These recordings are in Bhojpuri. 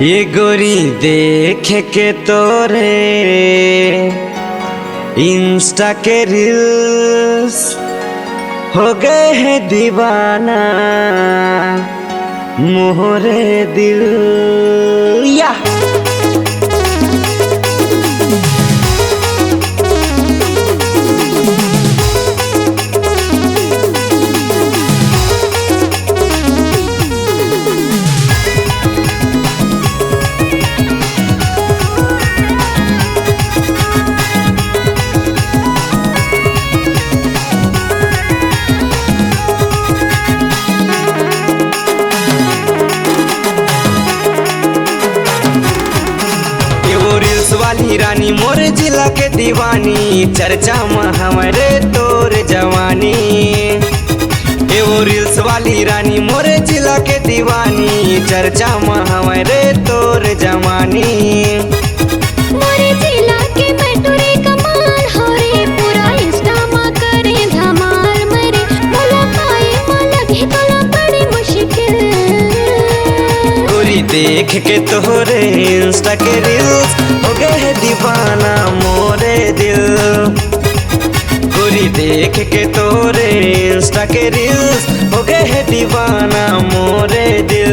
ये गोरी देख के तोरे इंस्टा के रील्स हो गए हैं दीवाना मोहरे दिल या वाली रानी मोर जिला के दीवानी चर्चा में हमारे तोर जवानी। एवो रील्स वाली रानी मोर जिला के दीवानी चर्चा में हमारे तोर जवानी। मोरे जिला के मेटोरे कमाल हो रे पूरा इंस्टा मा करे धमाल मरे मोला पाए मोला घेतला बड़ी मुश्किल। गोरी देख के तोरे इंस्टा के रील्स हो गए है दीवाना मोरे दिल। गोरी देख के तोरे इंस्टा के रील्स हो गए है दीवाना मोरे दिल।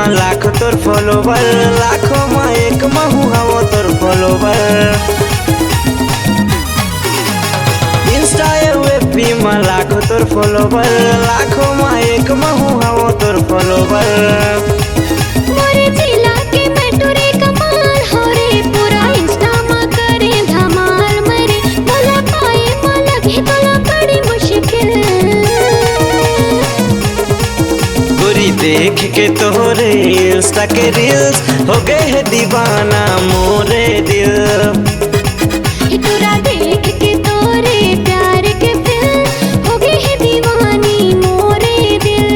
लाखों तोर फॉलोवर लाखों में एक महू हवो तोर फॉलोवर। इंस्टा एफबी में लाखों तोर फॉलोवर लाखों में एक महू हवो तोर फॉलोवर। मोरे जिला के मेटोरे कमाल हो रे पूरा इंस्टा मा करे धमाल मरे मोला पाए मोला घेतला बड़ी मुश्किल। गोरी देख के तोरे इंस्टा के रील्स हो गए है दीवाना मोरे दिल। तोरा देख के तोरे प्यार के फिल्म हो गए है दीवानी मोरे दिल।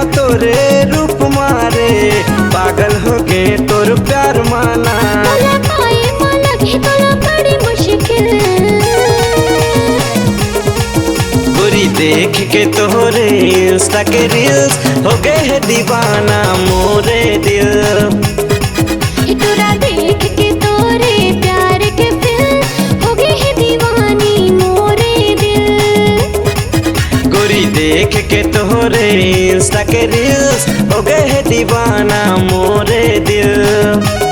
तोरे रूप मारे पागल हो गए तोर प्यार माना। मोला पाए मोला घेतला बड़ी मुश्किल। गोरी देख के तोरे इंस्टा के रील्स हो गए है दीवाना मोरे दिल। तोरा देख के तोरे प्यार के फिल्म हो गए है दीवानी मोरे दिल। गोरी देख के तोरे इंस्टा के रील्स हो गए है दीवाना मोरे दिल।